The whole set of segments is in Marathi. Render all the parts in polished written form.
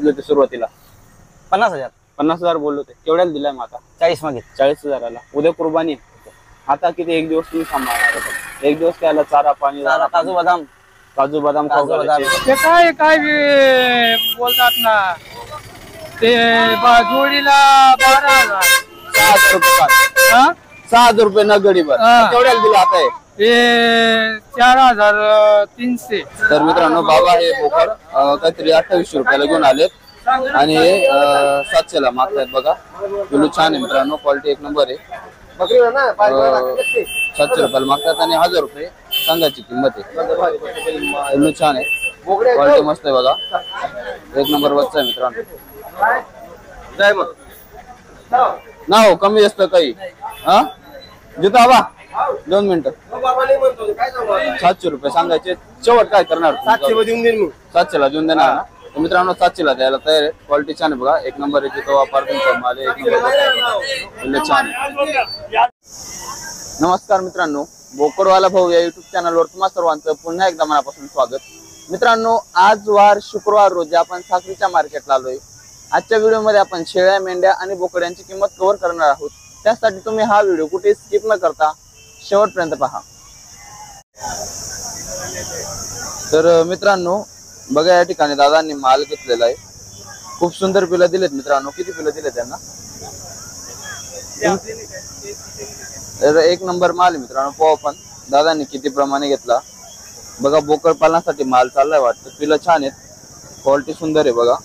सांगितलं होते सुरुवातीला? 50,000. 50,000 बोललो होते. केवढ्याला दिलाय मग आता? 40 मागे. 40,000ला. उद्या कुर्बानी. आता किती एक दिवस तुम्ही सांभाळणार? एक दिवस त्याला चारा पाणी, काजू बदाम खाऊ घालायचे. ते काय बोलतात ना, ते जोडीला 12,000. 6,000 रुपये काढ. 6,000 रुपये न गडीवर. केवढ्याला दिला आता? ते 4,300. तर मित्रांनो, बाबा हे बोकड काहीतरी 2800 रुपयाला घेऊन आलेत आणि 700 ला मागतायत बघा. पिलू छान आहे मित्रांनो, क्वालिटी एक नंबर आहे. 700 रुपयाला मागतात आणि 1,000 रुपये सांगायची किंमत आहे. पिलू छान आहे, क्वालिटी मस्त आहे बघा, एक नंबर बच्चा आहे मित्रांनो. ना हो कमी जास्त काही हा जिथं आबा 2 मिनिटं. 700 रुपये सांगायचे. शेवट काय करणार? 700 ला देऊन देणार ना. तर मित्रांनो 700 ला द्यायला तयार आहे. क्वालिटी छान आहे बघा, एक नंबर आहे. तो वापर तुमचा माल आहे, एक नंबर छान आहे. नमस्कार मित्रांनो, बोकडवाला भाऊ या युट्यूब चॅनलवर तुम्हा सर्वांचं पुन्हा एकदा मनापासून स्वागत. मित्रांनो, आज वार शुक्रवार रोजी आपण साखरीच्या मार्केटला आलोय. आजच्या व्हिडिओमध्ये आपण शेळ्या, मेंढ्या आणि बोकड्यांची किंमत कव्हर करणार आहोत. त्यासाठी तुम्ही हा व्हिडिओ कुठे स्किप न करता शेवटपर्यंत पहा. तर मित्रांनो बघा, या ठिकाणी दादांनी माल घेतलेला आहे. खूप सुंदर पिलं दिलेत मित्रांनो. किती पिलं दिले त्यांना? तर एक नंबर माल आहे मित्रांनो. पाहू आपण दादांनी किती प्रमाणे घेतला बघा. बोकड पालनासाठी माल चाललाय वाटतं. पिलं छान आहेत, क्वालिटी सुंदर आहे बघा.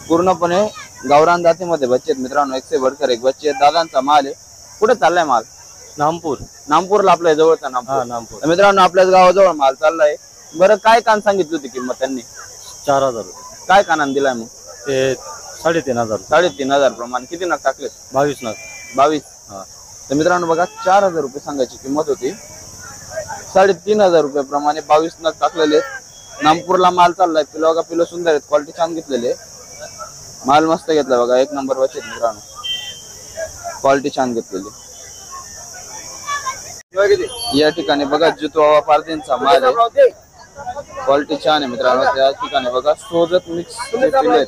पूर्णपणे गावरान जातीमध्ये बच्चे आहेत मित्रांनो. 100 भरकर एक बच्चे आहेत. दादांचा माल आहे. कुठे चाललाय माल? नामपूरला, आपल्या जवळचा नामपूर. मित्रांनो आपल्याच गावाजवळ माल चाललाय. बरं, काय कान सांगितली होती किंमत त्यांनी? 4,000 रुपये. काय कानान दिलाय मग? ते 3,500. 3,500 प्रमाणे. किती नग टाकलेत? 22 नग. 22. तर मित्रांनो बघा, 4,000 रुपये सांगायची किंमत होती. 3,500 रुपये प्रमाणे 22 नग टाकलेले. नामपूरला माल चाललाय. पिलो बघा, पिलो सुंदर आहेत, क्वालिटी छान घेतलेले. माल मस्त घेतला बघा, एक नंबर बचत मित्रांनो, क्वालिटी छान घेतलेली. या ठिकाणी बघा जितवा पारदींचा माल आहे, क्वालिटी छान आहे मित्रांनो. त्या ठिकाणी बघा सोजत मिक्स पिले,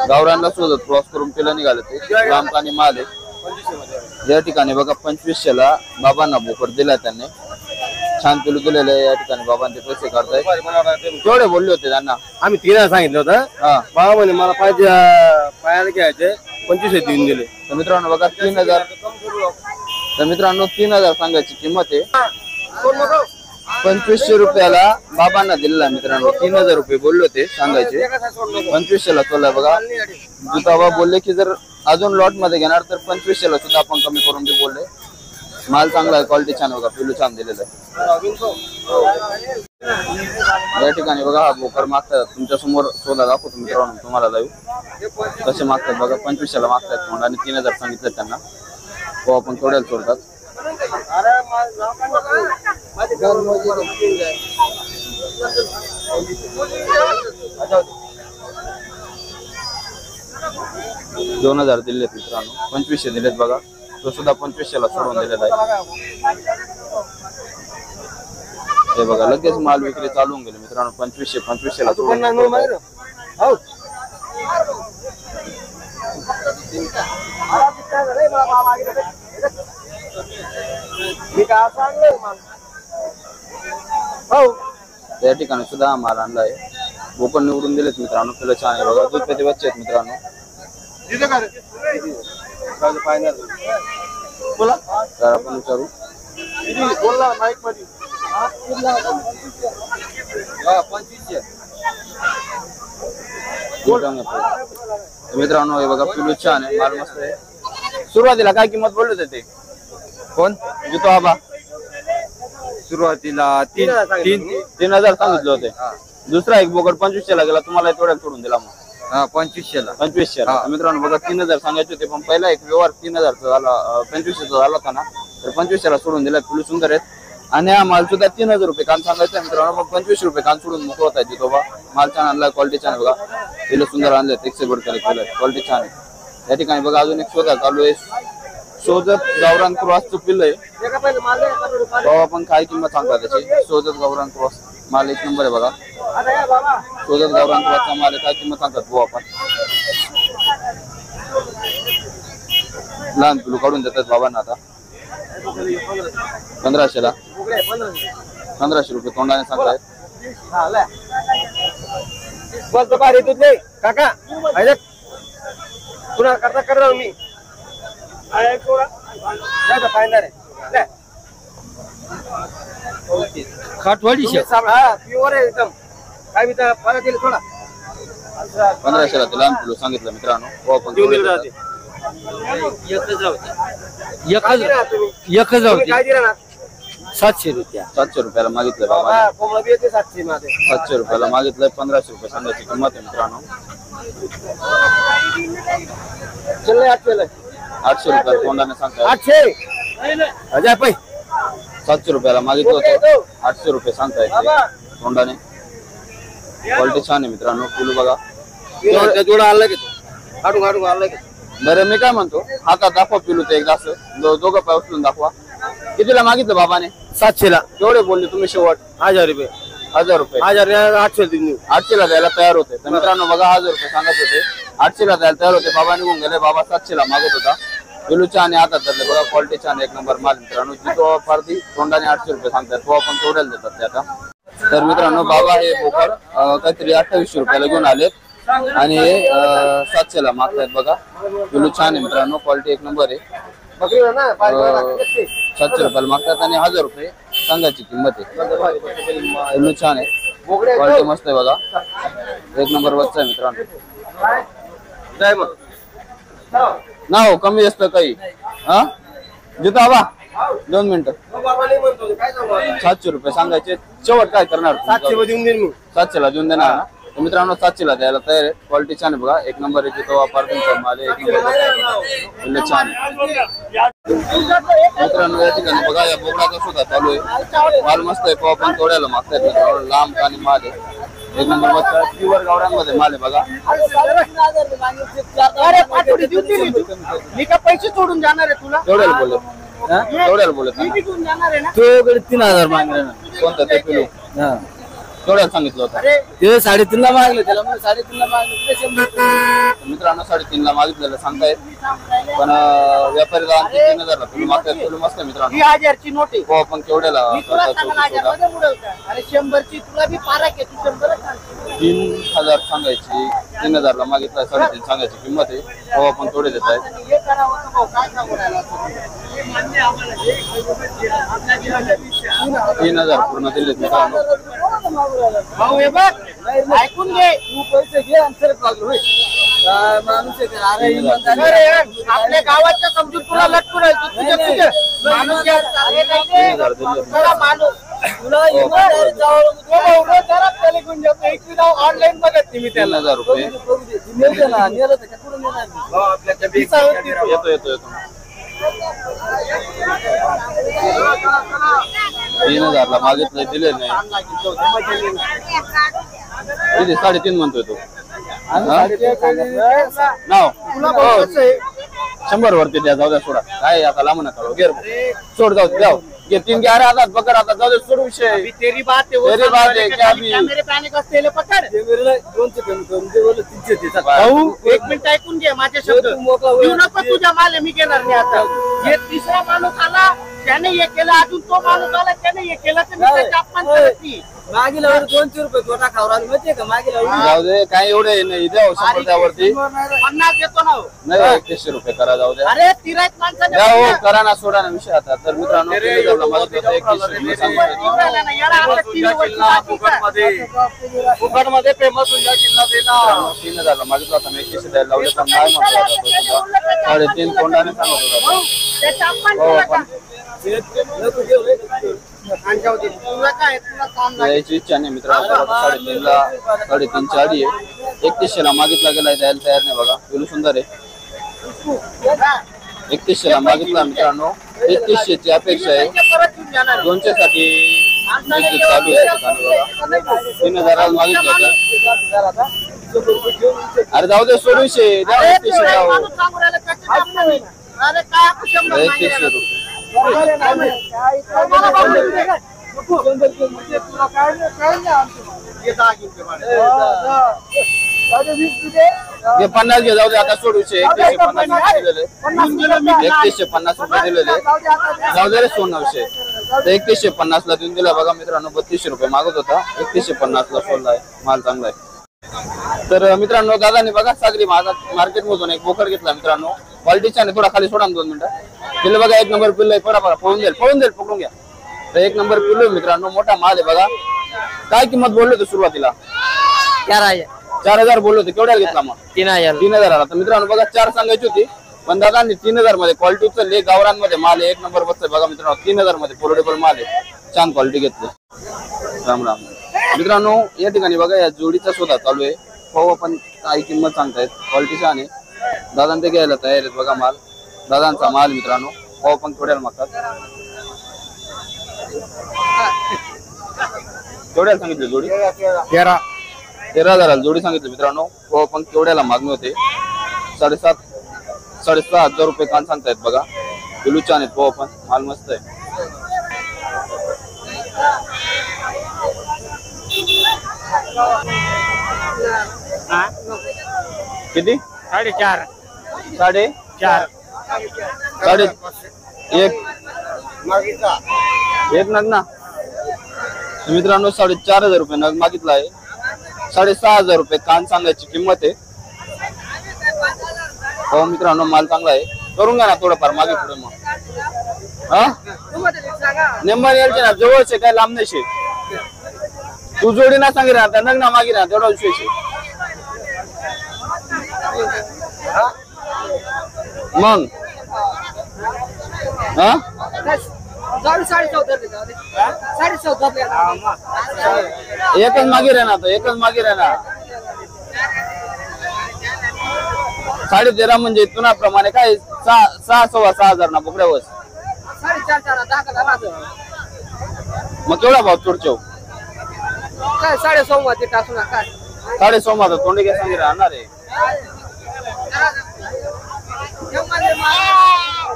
गावरांना सोजत क्रॉस करून पिलं निघाले ते रामकानी माल आहे. या ठिकाणी बघा 2500 ला बाबांना बोकड दिला त्यांनी. छान पिलू दिलेले आहे. या ठिकाणी बाबांचे पैसे काढताय. केवढे बोलले होते त्यांना? आम्ही 3,000 सांगितलं होतं. बाबा म्हणे मला पाहिजे पायाला घ्यायचे, 2500 देऊन दिले. तर मित्रांनो बघा 3,000. तर मित्रांनो 3,000 सांगायची किंमत आहे. 2500 रुपयाला बाबांना दिलेला मित्रांनो. 3,000 रुपये बोलले होते सांगायचे, 2500 ला चाललाय बघा. बाबा बोलले की जर अजून लॉट मध्ये घेणार तर 2500 ला सुद्धा आपण कमी करून दे बोलले. माल चांगला आहे, क्वालिटी छान बघा, पिलू छान दिलेलं आहे. या ठिकाणी बघा हा बोकड मागतात. तुमच्या समोर शोधा दाखवतो मित्रांनो तुम्हाला लाईव्ह कसे मागतात बघा. 2500 ला मागतात म्हणून आणि 3,000 सांगितलं त्यांना. हो आपण थोड्याला सोडतात. $2,000 दिलेत मित्रांनो. 2500 दिलेत बघा. तो सुद्धा 2500 ला सोडून दिलेला आहे. हे बघा लगेच माल विक्री चालू होऊन गेले मित्रांनो. 2500 ला सोडून. त्या ठिकाणी सुद्धा माल आणलाय. बोकड निवडून दिलेत मित्रांनो. पिलं छान आहे बघा. दूध पेते बच्चे आहेत मित्रांनो. बोला तर आपण विचारू. मित्रांनो हे बघा पिलू छान आहे, माल मस्त आहे. सुरुवातीला काय किंमत बोलले होते ते? कोण? जितो आबा सुरुवातीला 3,000 सांगितले होते. दुसरा एक बोकड 2500 ला गेला. तुम्हाला तेवढ्याला सोडून दिला मग? 2500 ला. 2500 ला. मित्रांनो बघा 3,000 सांगायचे होते पण पहिला एक व्यवहार 3,000 चा झाला, 2500 चा झाला होता ना. तर 2500 ला सोडून दिला. पिलू सुंदर आहेत आणि हा माल सुद्धा 3,000 रुपये कान सांगायचा मित्रांनो. मग 2500 रुपये कान सोडून मोकळा होता जितो बा. माल छान आणला, क्वालिटी छान बघा. पिलू सुंदर आणले, 100 भरकर क्वालिटी छान आहे. या ठिकाणी बघा अजून एक शोधा चालू आहे. सोजत गावरान क्रॉसचं पिल्ल आहे. आपण काय किंमत सांगता त्याची? सोजत गावरान क्रॉस माल एक नंबर आहे बघा. शोधत गावरांचा माल आहे. काय किंमत सांगतात भाऊ आपण? लहान पिलू काढून देतात बाबांना आता 1500ला. 1500 रुपये तोंडाने सांगतायत. काका तुला करता करणार मी खाटवाडी प्युअर आहे एकदम. काय मी परत दिले थोडा 1500ला ते लहान पिलू सांगितलं मित्रांनो. भाऊ आपण देऊन दिलं राहते. एकच होती काय दिलं ना 700 रुपया. 700 रुपयाला मागितलं बाबा. कोंबडा बी येते 700 मध्ये. 700 रुपयाला मागितलंय. 1500 रुपये सांगायची किंमत आहे मित्रांनो. चल 800 800 रुपयाला तोंडाने सांगतायत. 800 हजार पै 700 रुपयाला मागितलं होतं. 800 रुपये सांगतायत ते तोंडाने. क्वालिटी छान आहे मित्रांनो. पिलू बघा. जोडा आणला की काढून आणला की. बरं मी काय म्हणतो, हातात दाखवा पिलू ते एकदा असं दोघं पाय उचलून दाखवा. कितीला मागितलं बाबाने? 700ला. केवढे बोलले तुम्ही शेवट? 1000 रुपये. 1000 रुपये. 800 देऊन 800ला द्यायला तयार होते. तर मित्रांनो बघा 1000 रुपये सांगत होते. 800ला द्यायला तयार होते. बाबा निघून गेले. बाबा 700ला मागत होता. पिलू छान आहे. हातात धरले बघा. क्वालिटी छान आहे. एक नंबर माल मित्रांनो. जितो पारती तोंडाने 800 रुपये सांगतात. तो आपण तोडायला देतात ते आता. तर मित्रांनो बाबा हे बोकड काहीतरी 2800 रुपयाला घेऊन आलेत आणि 700ला मागतायत बघा. पिलू छान आहे मित्रांनो. क्वालिटी एक नंबर आहे. 700 रुपयाला मागतात आणि 1000 रुपये सांगायची किंमत आहे. पिलू छान आहे. क्वालिटी मस्त आहे बघा. एक नंबर बच्चा आहे मित्रांनो. जाय मग ना हो कमी जास्त काही हा जिथं हवा 2 मिनिटं. बाबा नाही म्हणतो काय सांगू 700 रुपये सांगायचे. शेवट काय करणार? 700 मध्ये देऊन देईन मी. 700ला देऊन देणार ना. तर मित्रांनो 700ला द्यायला तयार आहे. क्वालिटी छान आहे बघा. एक नंबर आहे. तो वापर माल आहे. एक नंबर छान आहे मित्रांनो. या ठिकाणी बघा या बोकडाचा सुद्धा चालू आहे. माल मस्त आहे. तो आपण तोड्याला मागतायत मित्रांनो. लांब आणि माल आहे. एक नंबर बच्चा प्युअर गावरांमध्ये माल आहे बघा. मी का पैसे सोडून जाणार आहे तुला? तेवढ्याला बोलत तेवढ्याला बोलत ना. घेऊन जाणार आहे ना. तो 3000 मागले ना. कोणतं ते पिलू तेवढ्याला सांगितलं होतं. ते 3.5ला मागले. त्याला मग 3.5ला मागले. मित्रांनो 3.5ला मागितलेलं सांगतायत. पण व्यापारी 3000ला पिलू मागतायत. पिलू मस्त आहे मित्रांनो. 1000ची नोट आहे. हो आपण केवढ्याला करता 1000 अरे 100ची तुला बी पारा घे. तू 100 3000 सांगायची. 3000ला मागितलं 3.5 सांगायची किंमत आहे. हो आपण थोडे देत आहेत. हे करावं का भाऊ? काय सांगू राहिला तू? 3000 पूर्ण दिलेत मित्रांनो. भाऊ हे बघ ऐकून घे. तू पैसे घे आणि सरक लागलो. माणूस आहे का? अरे अरे आपल्या गावाच्या समजून तुला लटकून आहे. तू तुझे माणूस घ्या. अरे नाही रे. तुला माणूस तुला इमानदारी जावं जरा त्याला घेऊन जातो. एक ऑनलाईन बघत नाही मी त्याला. 3000 रुपये. नेलं तर कुठून नेणार? येतो येतो येतो. 3000ला मागितलं दिले नाही. किती 3.5 म्हणतोय तो. नाव 100 वरती द्या. जाऊ द्या सोडा. काय आता लांब नका गेर सोड. जाऊ द्या. ये 3 11 आता पकड. आता जाऊ दे सोड विषय. अभी तेरी बात है. वो तेरी बात है क्या अभी? मेरे पानी का तेल पकड. 200 कमी करून ते बोलले 300 देतात. भाऊ 1 मिनिट ऐकून घे माझे शब्द. देऊ नको तुझ्या माल. मी घेणार नाही आता. हे तिसरा माणूस आला त्याने हे केलं. अजून तो माणूस आला त्याने हे केलं. तर मी त्याचा अपमान करत नाही. मागील 200 रुपये गोटा खावरा माहितीये का? मागील जाऊ दे. काय एवढे नाही द्या 100 त्यावरती. 50 देतो ना. नाही 3100 रुपये करा. जाऊ द्या. अरे तिरायत माणसाने द्या हो करा ना. सोडा ना विषय आता. तर मित्रांनो 3000ला मागितलं 3100 फुकट मध्ये फेमस होऊन जा. किल्ला देना 3000ला मागितलं होता. 3100 द्यायला लावले पण नाही म्हणतो आता तो सुद्धा. 3.5 तोंडाने सांगत होता. त्याचा अपमान हो केला पण तुला काय तुला काम द्यायची इच्छा नाही मित्रांनो. 3.5ची आडी आहे. 3100ला मागितला गेलाय. द्यायला तयार नाही बघा. पिलू सुंदर आहे. 3100ला मागितला मित्रांनो. 3100ची अपेक्षा आहे. परत येऊन जाणार. 200 साठी चालू आहे बघा. 3000ला मागितलं होतं. अरे जाऊ दे सोड विषय. द्या 3100 द्या हो. माणूस सांगू राहिला त्याचं काम नाही. अरे काय आपण शंभर 3100 रुपये. हे 50 घे जाऊ दे आता सोड विषय 3150 दिलेले 3150 रुपये दिलेले जाऊ दे रे सोडणं विषय तर 3150 ला देऊन दिला बघा मित्रांनो 3200 रुपये मागत होता 3150 ला सोडलाय माल चांगला आहे तर मित्रांनो दादाने बघा सागरी मार्केट मधून एक बोकड घेतला मित्रांनो क्वालिटीचा आणि थोडा खाली सोडा 2 मिनिटं पिल्ल बघा 1 नंबर पिल्ल आहे पडा पळून देईल पकडून घ्या तर 1 नंबर पिल्लू मित्रांनो मोठा माल आहे बघा काय किंमत बोलले होते सुरुवातीला 4000 बोललो होते केवढ्या घेतला मग 3000 आला तर मित्रांनो बघा 4 सांगायची होती पण दादांनी 3000 मध्ये क्वालिटी उचलली गावरांमध्ये माल आहे 1 नंबर बसतोय बघा मित्रांनो 3000 मध्ये पोर्टेबल माल आहे छान क्वालिटी घेतली राम राम मित्रांनो या ठिकाणी बघा या जोडीचा शोधा चालू आहे हो पण काही किंमत सांगतायत क्वालिटी छान आहे दादा ते घ्यायला तयार आहेत बघा माल दादांचा माल मित्रांनो हो पण थोड्याला मागतात केवढ्याला सांगितली जोडी 13,000 जोडी सांगितली मित्रांनो हो पण केवढ्याला मागणी होते 6,500 रुपये कान सांगतायत बघा पिलू छान आहेत हो पण माल मस्त आहे किती 4.5 एक नग ना मित्रांनो 4,500 रुपये नग मागितला आहे 6,500 रुपये कान सांगायची किंमत आहे हो मित्रांनो माल चांगला आहे करून घ्या ना थोडंफार मागे पुढे मग हा नेंबर यायचे ना जवळचे काय लांब नाही तू जोडी ना सांगे ना नग ना मागे ना तेवढा विषय मग हा एकच मागे राहणार तो एकच मागे राहणार 13.5 म्हणजे तुनाप्रमाणे काय 6,000 ना बोकड्यावर मग केवढा भाव तुडचो काय 6.5 टाकू ना काय 6.5 तोंडी घ्या सांगे राहणार आहे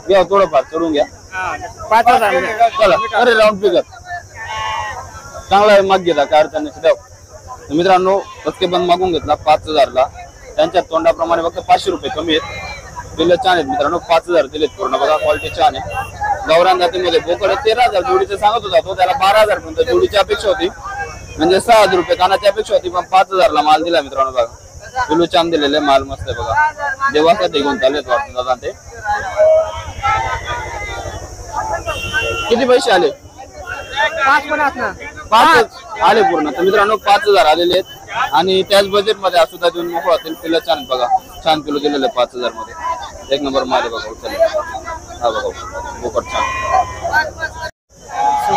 घ्या थोडंफार चढून घ्या 5,000 चला अरे राऊंड फिगर चांगला आहे माग घेतला काय अडचण नाही मित्रांनो पक्के बंद मागून घेतला 5,000 ला त्यांच्या तोंडाप्रमाणे फक्त 500 रुपये कमी आहेत पिल्ल छान आहेत मित्रांनो 5,000 दिलेत पूर्ण बघा क्वालिटी छान आहे गावरान जातीमध्ये बोकड 13,000 जोडीचं सांगत होता तो त्याला 12,000 पर्यंत जोडीची अपेक्षा होती म्हणजे 6,000 रुपये कानाची अपेक्षा होती पण 5,000 ला माल दिला मित्रांनो बघा पिल्लू छान दिलेले माल मस्त आहे बघा देवासाठी घेऊन चाललेत वाटतं दादा ते किती पैसे आले 5 आले पूर्ण तर मित्रांनो 5,000 आलेले आहेत आणि त्याच बजेट मध्ये सुद्धा देऊन मोकळा होतील पिल्ल छान बघा छान पिल्लू दिलेले 5,000 मध्ये 1 नंबर माल बघा उचलले हा बघा बोकड छान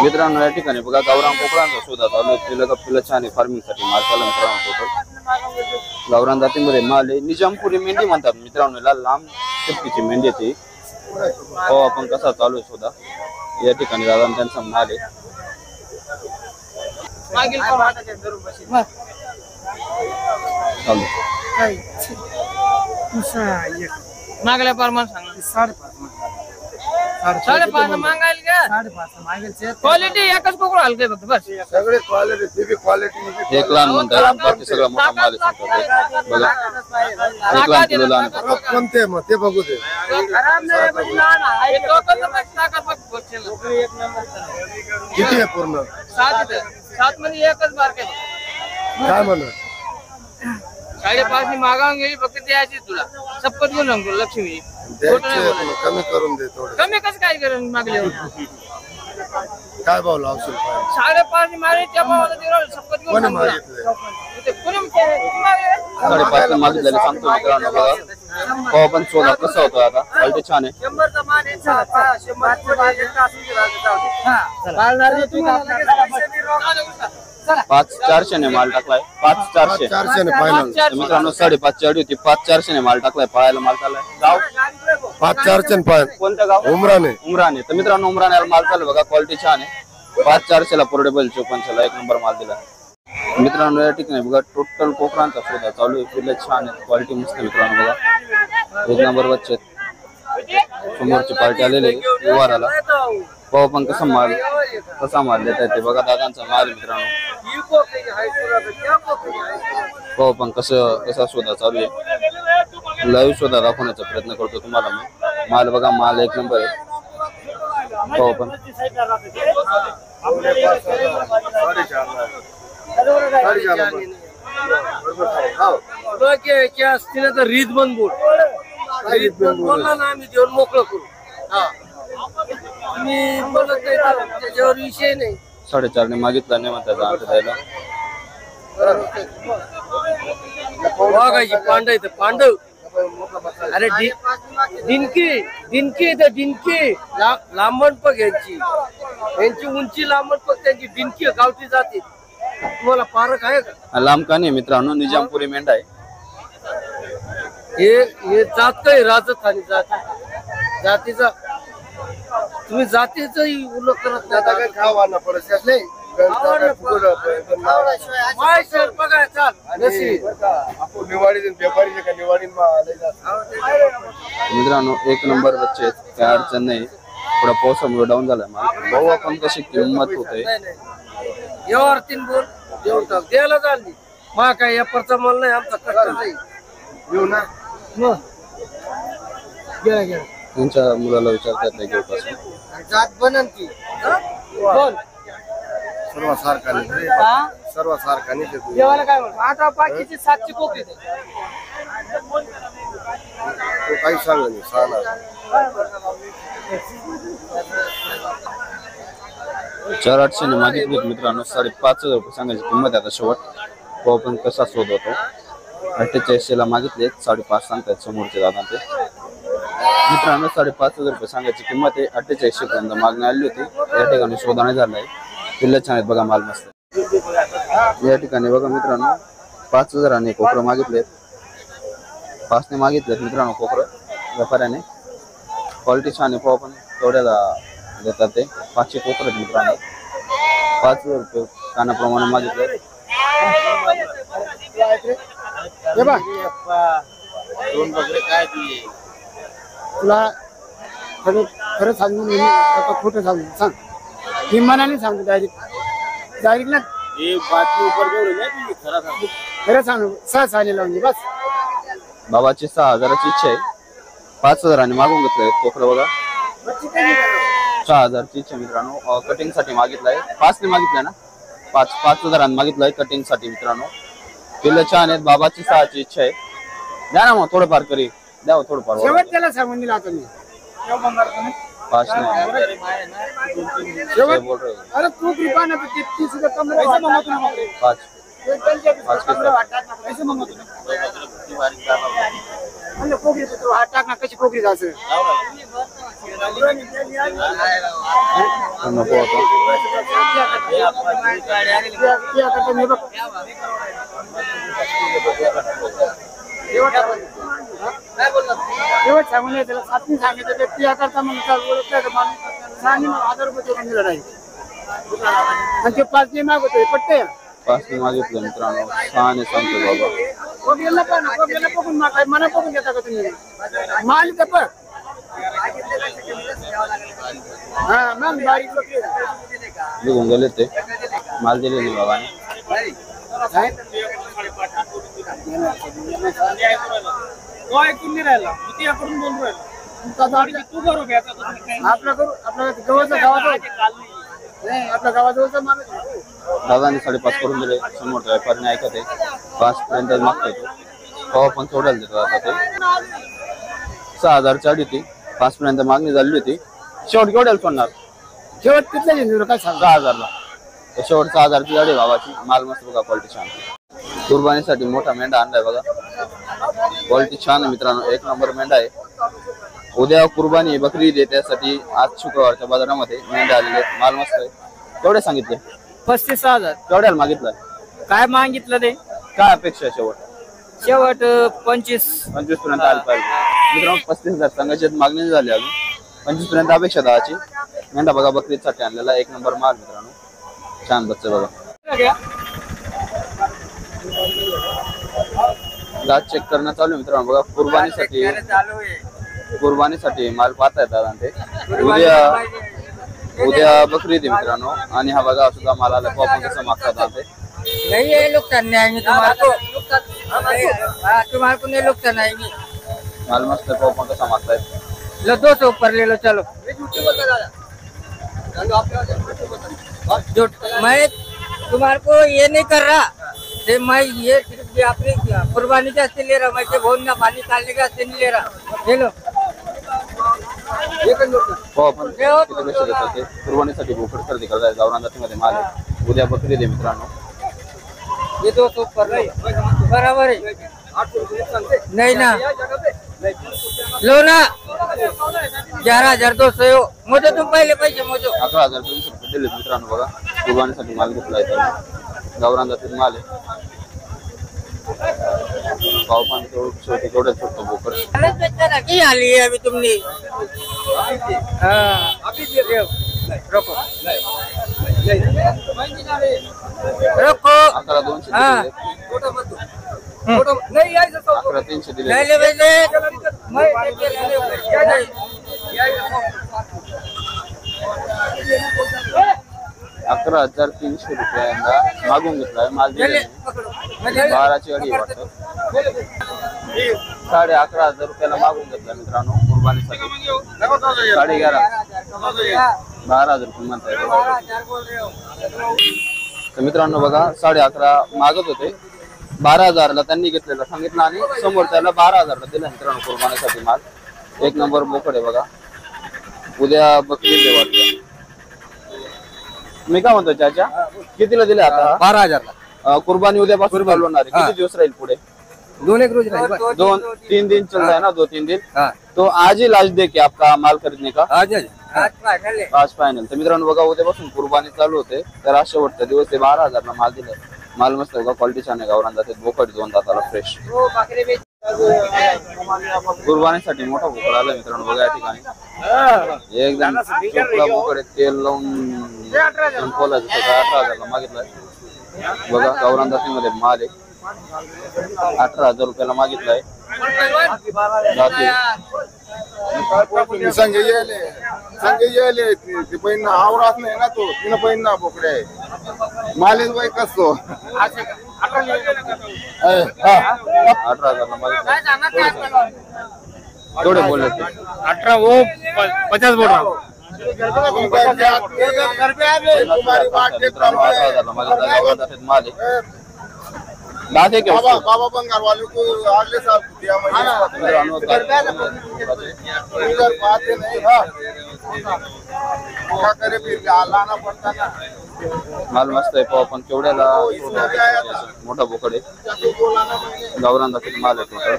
मित्रांनो या ठिकाणी बघा गावरान कोकरांचा शोधा चालू आहे पिल्ल छान आहे फार्मिंग साठी माल चालू मित्रांनो कोकड गावरान जातीमध्ये माल आहे निजामपुरी मेंढी म्हणतात मित्रांनो याला लांब शेपटीची मेंढी येते हो आपण कसा चालू आहे शोधा या ठिकाणी दादा त्यांचा माल आहे मागल्या परमान सांग 5.5 मागायला का क्वालिटी एकच पकडू हलके फक्त बस सगळे क्वालिटी एक लहान म्हणतात बाकी सगळा मोठा माल आहे बघा एक लहान किलो लहान कोणते मग ते बघू दे किती आहे पूर्ण 7 मध्ये एकच बार केलं काय म्हणत 5.5 मागावून गेली फक्त द्यायची तुला शपथ घेऊन सांगतो लक्ष्मी कमी करून दे थोडं कमी कसं काय करून मागले काय भाव लावशील 5.5 मागे त्या भावाला शपथ घेऊन कोणी सांगतो मागितलं 5.5 मागितलेले सांगतो मित्रांनो बघा हो पण शोधा कसा होतो आता क्वालिटी छान आहे 100चा मान आहे 5,400 ने माल टाकलाय 5,400 400 ने फायनल मित्रांनो 5.5 ची अडी होती 5,400 ने माल टाकलाय पळायला माल चाललाय गाव 5,400 ने फायनल कोणतं गाव उमराने तर मित्रांनो उमराने माल चालू बघा क्वालिटी छान आहे 5,400 ला पोर्टेबल 54 ला 1 नंबर माल दिला मित्रांनो या ठिकाणी बघा टोटल कोकरांचा शोधा चालू आहे पिल्ले छान आहे क्वालिटी मस्त आहे मित्रांनो बघा 1 नंबर बच्चे समोरची पार्टी आलेली व्यवहाराला पाव पण कसा माल देत आहे ते बघा दादांचा माल मित्रांनो. पाव पण कसा शोधा चालू आहे, लाईव्ह शोधा दाखवण्याचा प्रयत्न करतो तुम्हाला मी. माल बघा, माल एक नंबर आहे. पाव पण असतील तर रीत बंद बोलला ना आम्ही देऊन मोकळं करू. मी बोलत नाही त्याच्यावर विषय नाही. 4.5 ने मागितला नाही म्हणतात आमच्या द्यायला. वाघाची पांडव इथं पांडव. अरे दिनकी तर दिनकी लांबण पग यांची उंची लांबण पग त्यांची दिनकी गावठी जाते. तुम्हाला पारख आहे का? लांब का नाही मित्रांनो, निजामपुरी मेंढा आहे. हे जात काय राजस्थानी जातीचा तुम्ही जातीचा उल्लेख करत नाही. आता काय खावा ना परत असले बघा चाल आपण निवाडी व्यापारी का निवाडी मित्रांनो एक नंबर बच्चे आहेत, काय अडचण नाही. थोडा पावसामुळे डाऊन झालाय माल. भाऊ आपण कशी किंमत होते यावर 3 बोल देऊन टाक. द्यायला चालली मा काय या परचा माल नाही आमचा कष्ट नाही. येऊ ना गेला गेला तुमच्या मुलाला विचारतात नाही घेऊ कसं. जात बनन ती बोल सर्वसारखा नाही देवाला काय म्हणतो. आता बाकीची 7ची कोपरी दे. तो काही सांग नाही सांगणार. 4,800 ने मागितली मित्रांनो. 5,500 रुपये सांगायची किंमत आहे आता शेवट. तो पण कसा शोध होतो. 4800 ला मागितले, 5.5 सांगतात समोरचे दादा ते मित्रांनो. 5,500 रुपये सांगायची किंमत आहे. 4800 पर्यंत मागणी आली होती. या ठिकाणी शोधा नाही झालाय. पिल्ल छान आहेत बघा, माल मस्त. या ठिकाणी बघा मित्रांनो 5,000 कोकरं मागितलेत. 5 ने मागितलेत मित्रांनो कोकरं व्यापाऱ्याने. क्वालिटी छान आहे. पाव पण तेवढ्याला देतात ते. 500 कोकरं आहेत मित्रांनो. 5,000 रुपये कानाप्रमाणे मागितले. तुला खरं सांगून खोटं सांग ही मनाने सांगतो. डायरेक्ट ना खरं सांगू. 6 लावून बस. बाबाची 6,000ची इच्छा आहे. 5,000 मागून घेतलंय कोकरं बघा. 6,000ची इच्छा मित्रांनो. कटिंग साठी मागितलाय. 5 ने मागितलंय ना. 5,000 मागितलंय कटिंग साठी मित्रांनो. पिल्ल छान आहेत. बाबाची 6ची इच्छा आहे. द्या ना मग थोडंफार करी द्या थोडंफार. शेवट त्याला सांगून दिला आता मी. 5 ने बोल रहे हो. अरे तू कृपा ना 30 सुद्धा कम मागतो ना. 5 कोकरी तू हात टाक ना. कशी कोकरी जायचं नको होतं. शेवट सांगून त्याला 7 सांगितलं ते ती करता मग 1000 रुपये देऊन दिला नाही. आणि ते 5 ने मागवतोय पट्टे. 5 ने मागितलं मित्रांनो. 6 ने सांगतो बाबा. कोकरीला पण कोकरीला बघून मागाय मना बघून घेता का तुम्ही. माल तर पण हा मग बारीक कोकरी निघून गेले ते. माल दिले नाही बाबाने. ऐकून नाही राहिला किती याकडून बोलून राहिला. तू बरोबर आपलं करू. आपल्या जवळचं गावाजवळ नाही. आपल्या गावाजवळचा माल दादाने 5.5 करून दिले. समोरचा व्यापारीने ऐकत आहे. 5 पर्यंत मागतोय तो. पाव पण थोड्याला देतो आता ते. 6,000ची अडी होती. 5 पर्यंत मागणी झाली होती. शेवट केवढ्याला सोडणार. शेवट किती काय सांग. 6,000ला. शेवट 6,000ची गाडी भावाची. माल मस्त बघा, क्वालिटी छान. कुर्बानीसाठी मोठा मेंढा आणलाय बघा. क्वालिटी छान आहे मित्रांनो. एक नंबर मेंढा आहे. उद्या कुर्बानी बकरी ईद आहे, त्यासाठी आज शुक्रवारच्या बाजारामध्ये मेंढा आलेले. माल मस्त आहे. केवढे सांगितले. 35,000 केवढ्याला मागितलं. काय मागितलं ते. काय अपेक्षा आहे शेवट. शेवट 25 पर्यंत आलं पाहिजे मित्रांनो. 35,000 सांगायची मागणी झाली. अजून 25 पर्यंत अपेक्षा दहाची. मेंढा बघा बकरीसाठी आणलेला. एक नंबर माल मित्रांनो. छान बच्चे बघा. दात चेक करणं चालू मित्रांनो बघा. कुर्बानीसाठी माल पाहतायत दादा ते. उद्या बकरी आहे मित्रांनो. आणि हा बघा सुद्धा माल आला. आपण कसं मागतात ते नहीं ये नुकसान नहीं आएंगे तुम्हारे को। हाँ तुम्हारे को नहीं नुकसान आएंगे। माल मस्त आपण कसा मागताय. लो 200 ऊपर ले लो चलो। जो मैं तुम्हारे को ये नहीं कर रहा कि मैं ये सिर्फ ये अपनी कुर्बानी का ले रहा, मैं भोजन पानी निकालने का नहीं ले रहा। ले लो हो आपण किती पैसे देतात ते कुर्बानीसाठी बोकड खरेदी करताय. गावरान जातीमध्ये माल आहे. उद्या बकरी आहे मित्रांनो. ये 200 ऊपर बराबर है। नहीं ना लो ना 11,200 हो मुझे तुम पहले पैसे मुझे 11,300 रुपये दिले मित्रांनो. बघा कुर्बानीसाठी माल घेतलाय तर गावरान जातीत माल आहे. पाव पण तेवढं छोटं बोकड. की आली है अभी तुमने। हाँ रखो रखो 11,200 हाँ। दिले. 11,300 दिले. नहीं ले वैसे मैं 11,300 रुपयांना मागून घेतलाय माल. दिले 12ची अडी वाटतं. 11,500 रुपयाला मागून घेतला मित्रांनो कुर्बानीसाठी. 11,500 12,000 रुपये म्हणताय. तर मित्रांनो बघा 11,500 मागत होते. 12,000ला त्यांनी घेतलेला सांगितलं आणि समोर त्याला 12,000ला दिला मित्रांनो कुर्बानीसाठी माल. एक नंबर बोकड आहे बघा. उद्या बकरी दे वाटतं. मी काय म्हणतो चाचा कितीला दिले आता. 12,000 कुर्बानी उद्यापासून चालू होणार आहे. किती दिवस राहील पुढे. 2-1 रोज रहेगा। 2-3 दिन चल रहा है ना. 2-3 दिन. हाँ तो आज ही लास्ट डे क्या आपका माल खरीदने का. आज आज फायनल. तर मित्रांनो बघा उद्यापासून कुर्बानी चालू होते. तर आज शेवटचा दिवस ते 12,000ला माल दिलाय. माल मस्त बघा क्वालिटी छान आहे. गावरान जाते बोकड 2 दाताला फ्रेश. कुर्बानीसाठी मोठा बोकड आला मित्रांनो बघा या ठिकाणी. एकदम चोपडा बोकड आहे. तेल लावून संपवला. 18,000ला मागितलाय बघा. गावरान जातीमध्ये माल आहे. 18,000 रुपयाला मागितलाय. संजय बहीण आवरात नाही ना तो तिनं बहीण ना बोकडे आहे मालेच बाई कसतो. 18,000ला मागितलाय. थोडे बोलले 18 वो 50 बोल रहा हूँ। तुम्हारी बात देख रहा हूं। 18,000ला मागितलाय. गावरान जातीत माल आहे. दादे के बाबा बाबा बंगाल वाले को अगले साल दिया मित्रांनो उधर बातें नहीं। हाँ क्या करे फिर लाना पड़ता ना। माल मस्त आहे. पाव पण केवढ्याला मोठा बोकड आहे. गावरान जातीत माल आहे टोटल.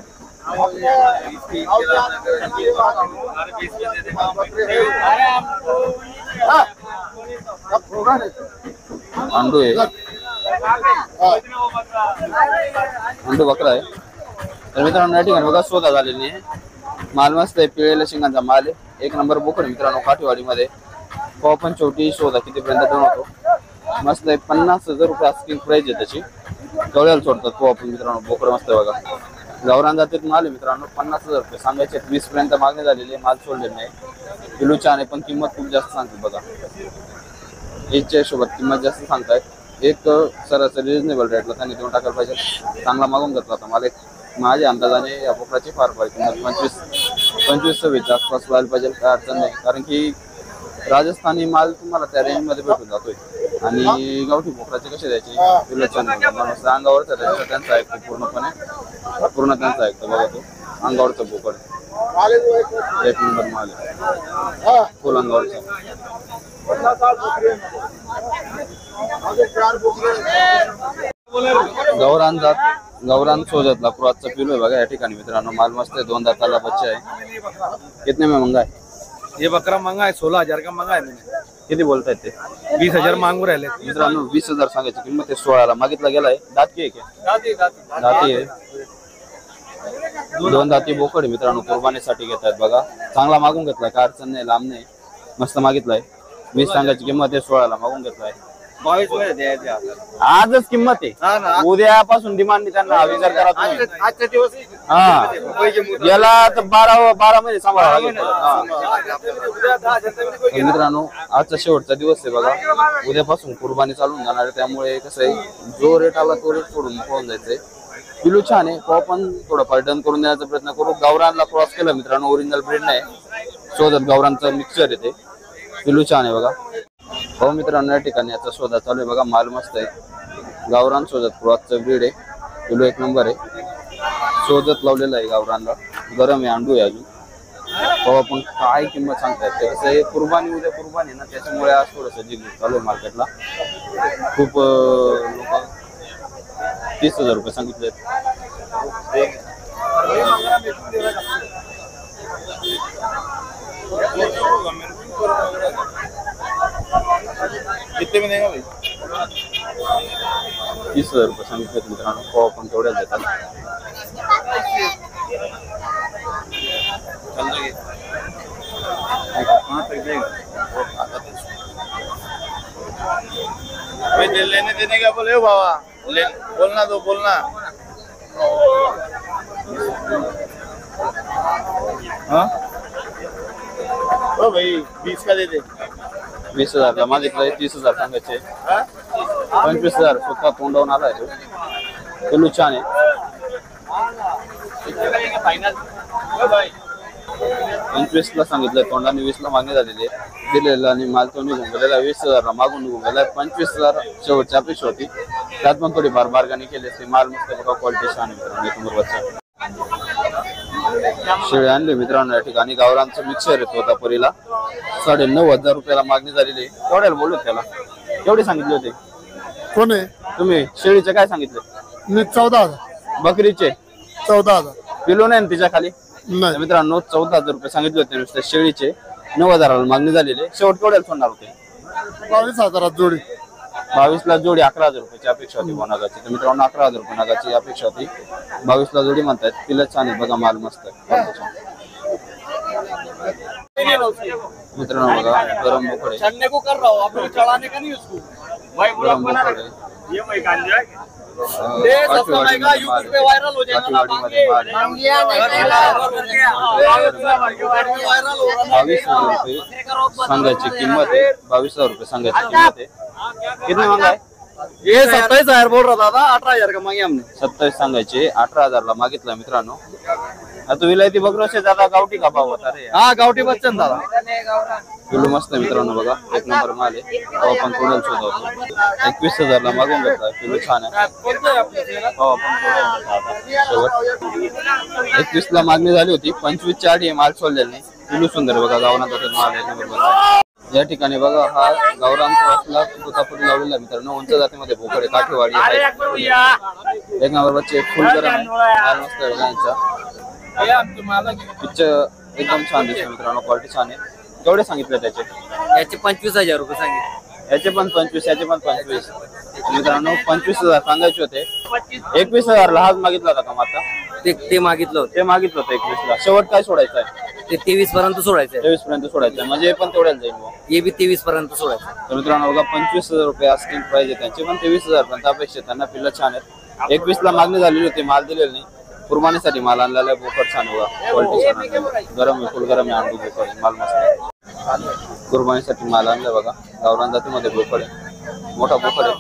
अंडू आहे. अंडू बकरा आहे. तर मित्रांनो या ठिकाणी बघा शोधा झालेली आहे. माल मस्त आहे. पिळलेल्या शिंगांचा माल आहे. एक नंबर बोकड मित्रांनो काठीवाडीमध्ये. पाव पण छोटी शोधा कितीपर्यंत बनवतो. मस्त आहे. 50,000 रुपये आस्किंग प्राइस आहे त्याची. कवळ्याला सोडतात पाव पण मित्रांनो. बोकड मस्त आहे बघा. गावरान जातीत माल आहे मित्रांनो. 50,000 रुपये सांगायचे. 20 पर्यंत मागणी झालेली आहे. माल सोडलेला नाही. किलो छान आहे पण किंमत खूप जास्त सांगते बघा. एजच्या हिशोबात किंमत जास्त सांगतायत. एक सरासरी रिजनेबल रेटला त्यांनी देऊन टाकायला पाहिजे. चांगला मागून घेतला होता मला. माझ्या अंदाजाने या बोकडाची फार किंमत 25-26 आसपास व्हायला पाहिजे. काय अडचण नाही. कारण की राजस्थानी माल तुम्हाला त्या रेंजमध्ये भेटून जातोय. आणि गावठी बोकडाचे कसे द्यायचे विलक्षण माणूस अंगावरचा त्यांचा ऐकतो पूर्ण त्यांचा ऐकतो बघा. तो अंगावरचा बोकड एक नंबर माल आहे. फुल अंगावरचा. गावरान सोजतला क्रॉसचा पिलो आहे बघा या ठिकाणी मित्रांनो. माल मस्त आहे. 2 दाताला बच्चा आहे. कितने में महंगा है ये बकरा महंगा है। 16,000 का महंगा है मैंने। किती बोलतायत ते. 20,000 मांगू राहिले मित्रांनो. 20,000 सांगायची किंमत आहे. 16ला मागितला गेलाय. दाती आहे का. दाती आहे. 2 दाती बोकड मित्रांनो. कुर्बानीसाठी घेतायत बघा. चांगला मागून घेतलाय. काय अडचण नाही. लांब नाही. मस्त मागितलाय. 20 सांगायची किंमत आहे. 16ला मागून घेतलाय. 22 मध्ये द्यायचे आपल्याला. आजच किंमत आहे, उद्यापासून डिमांड त्यांना विचार करा तुम्ही. आजच्या दिवस हा याला तर 12 महिने सांभाळावं लागेल. मित्रांनो आजचा शेवटचा दिवस आहे बघा, उद्यापासून कुर्बानी चालून जाणार आहे. त्यामुळे कसं आहे, जो रेट आला तो रेट सोडून पळून जायचंय. पिलू छान आहे, तो पण थोडंफार डन करून देण्याचा प्रयत्न करू. गावरानला क्रॉस केला मित्रांनो, ओरिजिनल ब्रीड नाही, शोधत गावरानचं मिक्सचर आहे ते. पिलू छान आहे बघा. हो मित्रांनो, या ठिकाणी याचा शोधा चालू आहे बघा, माल मस्त आहे. गावरान शोधत क्रॉसचं ब्रीड आहे, पिलू एक नंबर आहे. शोधत लावलेला आहे गावरानला, गरम आहे, अंडू आहे अजून. हो आपण काय किंमत सांगतायत ते कसं आहे, कुर्बानी उद्या कुर्बानी ना, त्याच्यामुळे आज थोडंसं जिग चालू आहे मार्केटला. खूप लोक 30,000 रुपये सांगितले. किती में देगा भाई? 30,000 रुपये सांगितले मित्रांनो. हो आपण तेवढ्याच देतात. लेने देने का बोले बाबा, बोलना दो बोलना. हाँ ओ भाई 20 का दे दे. 20,000 ला मागितलंय, 30,000 सांगायचे. 25,000 स्वतः तोंडावून आलाय तो. पिलू छान आहे. 25 ला सांगितलंय तोंडाने, 20 ला मागणी झालेली आहे. दिलेला आणि माल तो निघून गेलेला. 20,000 ला मागून निघून गेला. 25,000 शेवटची अपेक्षा होती, त्यात पण थोडी बारबारगानी केली असते. माल मस्त बघा, क्वालिटी छान आहे मित्रांनो. एक नंबर शेळी आणली मित्रांनो या ठिकाणी. गावरानचं मिक्सर आहे तोतापुरीला. 9,500 रुपयाला मागणी झालेली आहे. केवढ्याला बोलू त्याला, केवढे सांगितले होते कोण आहे? तुम्ही? शेळीचे काय सांगितले? मी 14,000. बकरीचे 14,000 पिलो नाही ना तिच्या खाली? नाही. मित्रांनो 14,000 रुपये सांगितले होते नुसते शेळीचे. 9,000 ला मागणी झालेली. शेवट केवढ्याला सोडणार होते? 22,000 जोडी. 22 ला जोडी. 11,000 रुपयाची अपेक्षा होती नागाची. तर मित्रांनो 11,000 रुपये नागाची अपेक्षा होती. 22 ला जोडी म्हणतायत. तिला छान आहे बघा, माल मस्त आहे मित्रांनो. बघा गरम बोकडे, चढ़ने को कर रहा हूँ, आपको चढ़ाने का नहीं उसको. गरम बोकडे. ये मैं कान जाए ले सस्ता महंगा यूट्यूब पे वायरल हो जाएगा ना. मांगिया वायरल हो रहा है. 22,000 रुपये सांगायची किंमत आहे. 22,000 रुपये सांगायची किंमत आहे. कितने मांगा है? ये 27,000 बोल रहा था, 18,000 का मांगे हमने. 27 सांगायचे. 18,000 ला मागितला मित्रांनो. आता विलायती बकरोचे दादा गावठी का भाव होता रे? हाँ गावठी बच्चन दादा. पिलू मस्त आहे मित्रांनो बघा, एक नंबर माल आहे. हो आपण थोडं शोध होतो. 21,000 ला मागून घेतला. पिलू छान आहे. हो आपण शेवट 21 ला मागणी झाली होती. 25 च्या आधी माल सोडलेला नाही. पिलू सुंदर बघा, गावना माल एक नंबर. या ठिकाणी बघा हा गावरान क्रॉसला तोतापुरी लावलेला मित्रांनो. उंच जातीमध्ये भोकडे, काठेवाडी एक नंबर बच्चे. फुल गरम आहे, माल मस्त आहे बघा यांचा. पिक्चर एकदम छान दिसतो मित्रांनो, क्वालिटी छान आहे. केवढे सांगितले त्याचे? याचे 25,000 रुपये सांगितले. याचे पण 25, याचे पण 25. मित्रांनो 25,000 सांगायचे होते. 21,000 ला हाच मागितला होता का माता? ते मागितलं होतं. ते मागितलं होतं 21 ला. शेवट काय सोडायचं आहे? ते 23 पर्यंत सोडायचं. 23 पर्यंत सोडायचं आहे, म्हणजे पण तेवढ्याला जाईल. ये भी 23 पर्यंत सोडायचं. तर मित्रांनो बघा 25,000 रुपये आस्किंग प्राइस आहे त्यांची, पण 23,000 पर्यंत अपेक्षा. त्यांना पिल्लं छान आहेत. 21 ला मागणी झालेली होती, माल दिलेला नाही. कुर्बानीसाठी माल आणलेला आहे. बोकड छान बघा, क्वालिटी छान, गरम आहे, फुल गरम आहे. अंडू बोकड माल मस्त. कुर्बानीसाठी माल आणला बघा. गावरान जातीमध्ये बोकड आहे, मोठा बोकड आहे.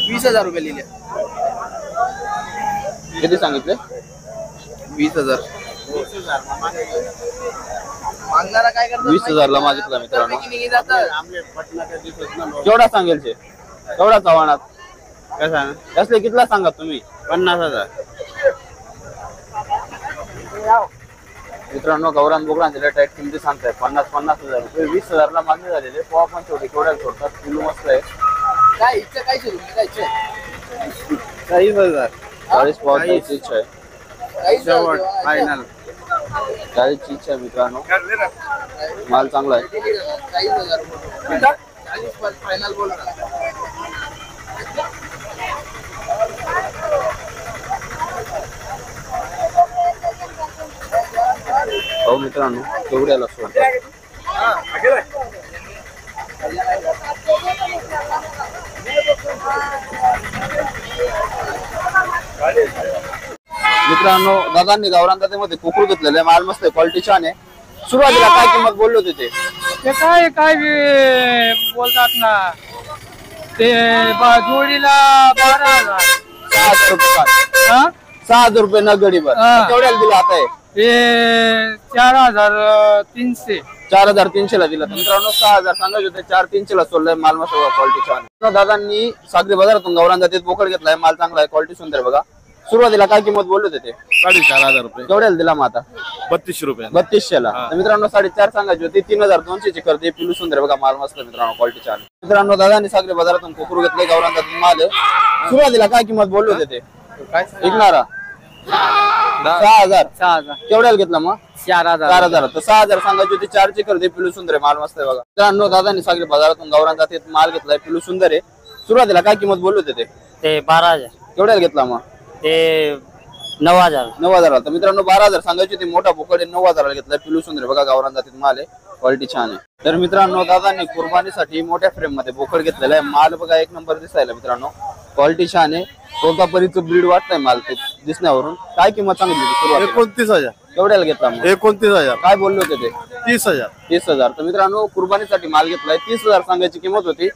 20,000 रुपये लिहिले. किती सांगितले? 20,000. मागणारा काय करतो? 20,000 ला मागितला मित्रांनो. केवढा सांगेल ते? केवढा चव्हाणात काय सांग? कसले कितला सांगा तुम्ही? 50,000. मित्रांनो गावरान बोकडांचे टाईट किमती सांगताय. 50,000 रुपये. 20,000 ला मागणी झालेली. पोहा पण छोटी केवढ्याला सोडतात. पिलू मस्त आहे. काय इच्छा काय सुरू काय इच्छा? 40,000. 40 पोहा द्यायची इच्छा आहे. शेवट फायनल 40 ची इच्छा आहे मित्रांनो. माल चांगला आहे. 40,000 फायनल बोल रहा. हो मित्रांनो केवढ्याला सोडतात? मित्रांनो दादांनी गावरान जातीमध्ये कोकरू घेतलेले माल मस्त आहे, क्वालिटी छान आहे. सुरुवातीला काय किंमत बोलले होते ते? ते काय काय बोलतात ना ते जोडीला 12,000. 6,000 रुपये काढ. हा 6,000 रुपये नगडी बर. हा. केवढ्याला दिला आता हे? ते 4,300. 4,300 ला दिला. मित्रांनो 6,000 सांगायचे होते, 4,300 ला सोडलाय माल मस्त बघा, क्वालिटी छान आहे. दादांनी सागरी बाजारातून गावरान जातीत बोकड घेतलाय, माल चांगला आहे, क्वालिटी सुंदर आहे बघा. सुरुवातीला काय किंमत बोलले होते ते? 4,500 रुपये. केवढ्याला दिला मग आता? 3200 रुपये. 3200 ला. तर मित्रांनो 4.5 सांगायची होती, 3,200 ची करते. पिलू सुंदर बघा, माल मस्त मित्रांनो, क्वालिटी छान. मित्रांनो दादांनी सागरी बाजारातून कोकरू घेतले, गावरान जातीत माल आहे. सुरुवातीला काय किंमत बोलले होते ते? विकणारा 6,000. 6,000. केवढ्याला घेतला मग? 4,000. 4,000. तर 6,000 सांगायची होती, 4 ची करते. पिलू सुंदर आहे, माल मस्त आहे बघा. मित्रांनो दादांनी सागरी बाजारातून गावरान जातीत माल घेतलाय, पिलू सुंदर आहे. सुरुवातीला काय किंमत बोलले होते ते? ते 12,000. केवढ्याला घेतला मग? ते 9,000. 9,000. तर मित्रांनो 12,000 सांगायची होती, मोठा बोकड आहे, 9,000 ला घेतलाय. पिलू सुंदर आहे बघा, गावरान जातीत माल आहे, क्वालिटी छान आहे. तर मित्रांनो दादांनी कुर्बानीसाठी मोठ्या फ्रेम मध्ये बोकड घेतलेला आहे, माल बघा एक नंबर दिसायला मित्रांनो, क्वालिटी छान आहे. तोतापरीचं ब्रीड वाटतंय माल ते दिसण्यावरून. काय किंमत सांगितली सुरुवात? 29,000. केवढ्याला घेतला मग? 29,000. काय बोलले होते ते? 30,000. 30,000. तर मित्रांनो कुर्बानीसाठी माल घेतलाय, 30,000 सांगायची किंमत होती.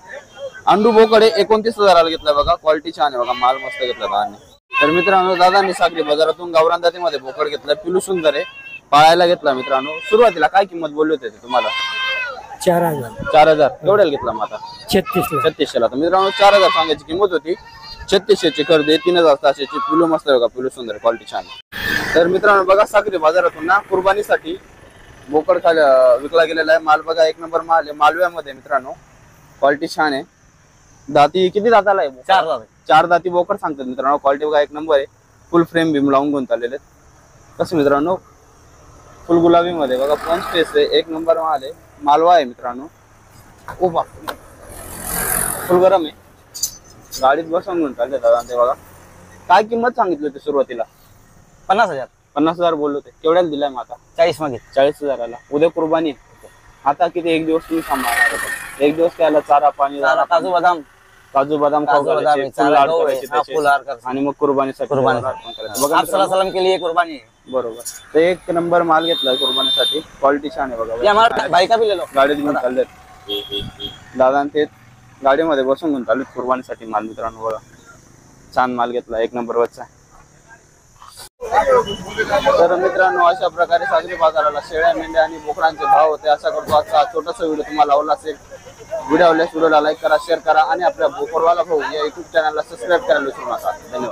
अंडू बोकडे 29,000 ला घेतलाय बघा, क्वालिटी छान आहे बघा, माल मस्त घेतला दादांनी. तर मित्रांनो दादांनी सागरी बाजारातून गावरान जातीमध्ये बोकड घेतलाय, पिलू सुंदर आहे, पाळायला घेतला. मित्रांनो सुरुवातीला काय किंमत बोलले होते ते तुम्हाला? 4,000. 4,000. केवढ्याला घेतला मग आता? 36,000. 3600 ला. तर मित्रांनो 4,000 सांगायची किंमत होती, 3600 ची कर दे. 3,600 ची. पिलू मस्त बघा, पिलू सुंदर, क्वालिटी छान. तर मित्रांनो बघा सागरी बाजारातून ना कुर्बानीसाठी बोकड विकला गेलेला आहे, माल बघा एक नंबर माल आहे, मालव्यामध्ये मित्रांनो, क्वालिटी छान आहे. दाती किती दाताला आहे? 4 दात. 4 दाती बोकड सांगतात मित्रांनो, क्वालिटी बघा एक नंबर आहे. फुल फ्रेम बीम लावून घेऊन चाललेले आहेत. कसं मित्रांनो फुल गुलाबी मध्ये बघा, पंच फेस आहे, एक नंबर माल आहे, मालवा आहे मित्रांनो. ओ बाप, फुल गरम आहे. गाडीत बसवून घेऊन चालले दादा ते बघा. काय किंमत सांगितली होती सुरुवातीला? 50,000. 50,000 बोललो होते. केवढ्याला दिलाय मग आता? 40 मागे. 40,000 ला. उद्या कुर्बानी आता किती एक दिवस तुम्ही सांभाळणार? एक दिवस त्याला चारा पाणी, काजू बदाम खाऊ घालायचे, फुल लाड करायचे त्याचे. फुल हार करायचे. आणि मग कुर्बानीसाठी कुर्बानी. अर्पण करायचं. बघा आप मित्रांनो, सलाम के लिए कुर्बानी है. बरोबर. तर एक नंबर माल घेतलाय कुर्बानीसाठी, क्वालिटी छान आहे ये बघा. हमारा भाई का भी ले लो. गाडीत घेऊन चाललेत दादा, ते गाडीमध्ये बसून घेऊन चाललेत कुर्बानीसाठी माल. मित्रांनो बघा छान माल घेतला, एक नंबर वरचा. तर मित्रांनो अशा प्रकारे सागरी बाजाराला शेळ्या, मेंढ्या आणि बोकडांचे भाव होते. असा करतो आजचा छोटासा व्हिडिओ तुम्हाला आवडला असेल. व्हिडिओला लाईक करा, शेअर करा आणि आपल्या बोकरवाला भाऊ या युट्यूब चॅनलला सबस्क्राईब करायला विसरू नका. धन्यवाद.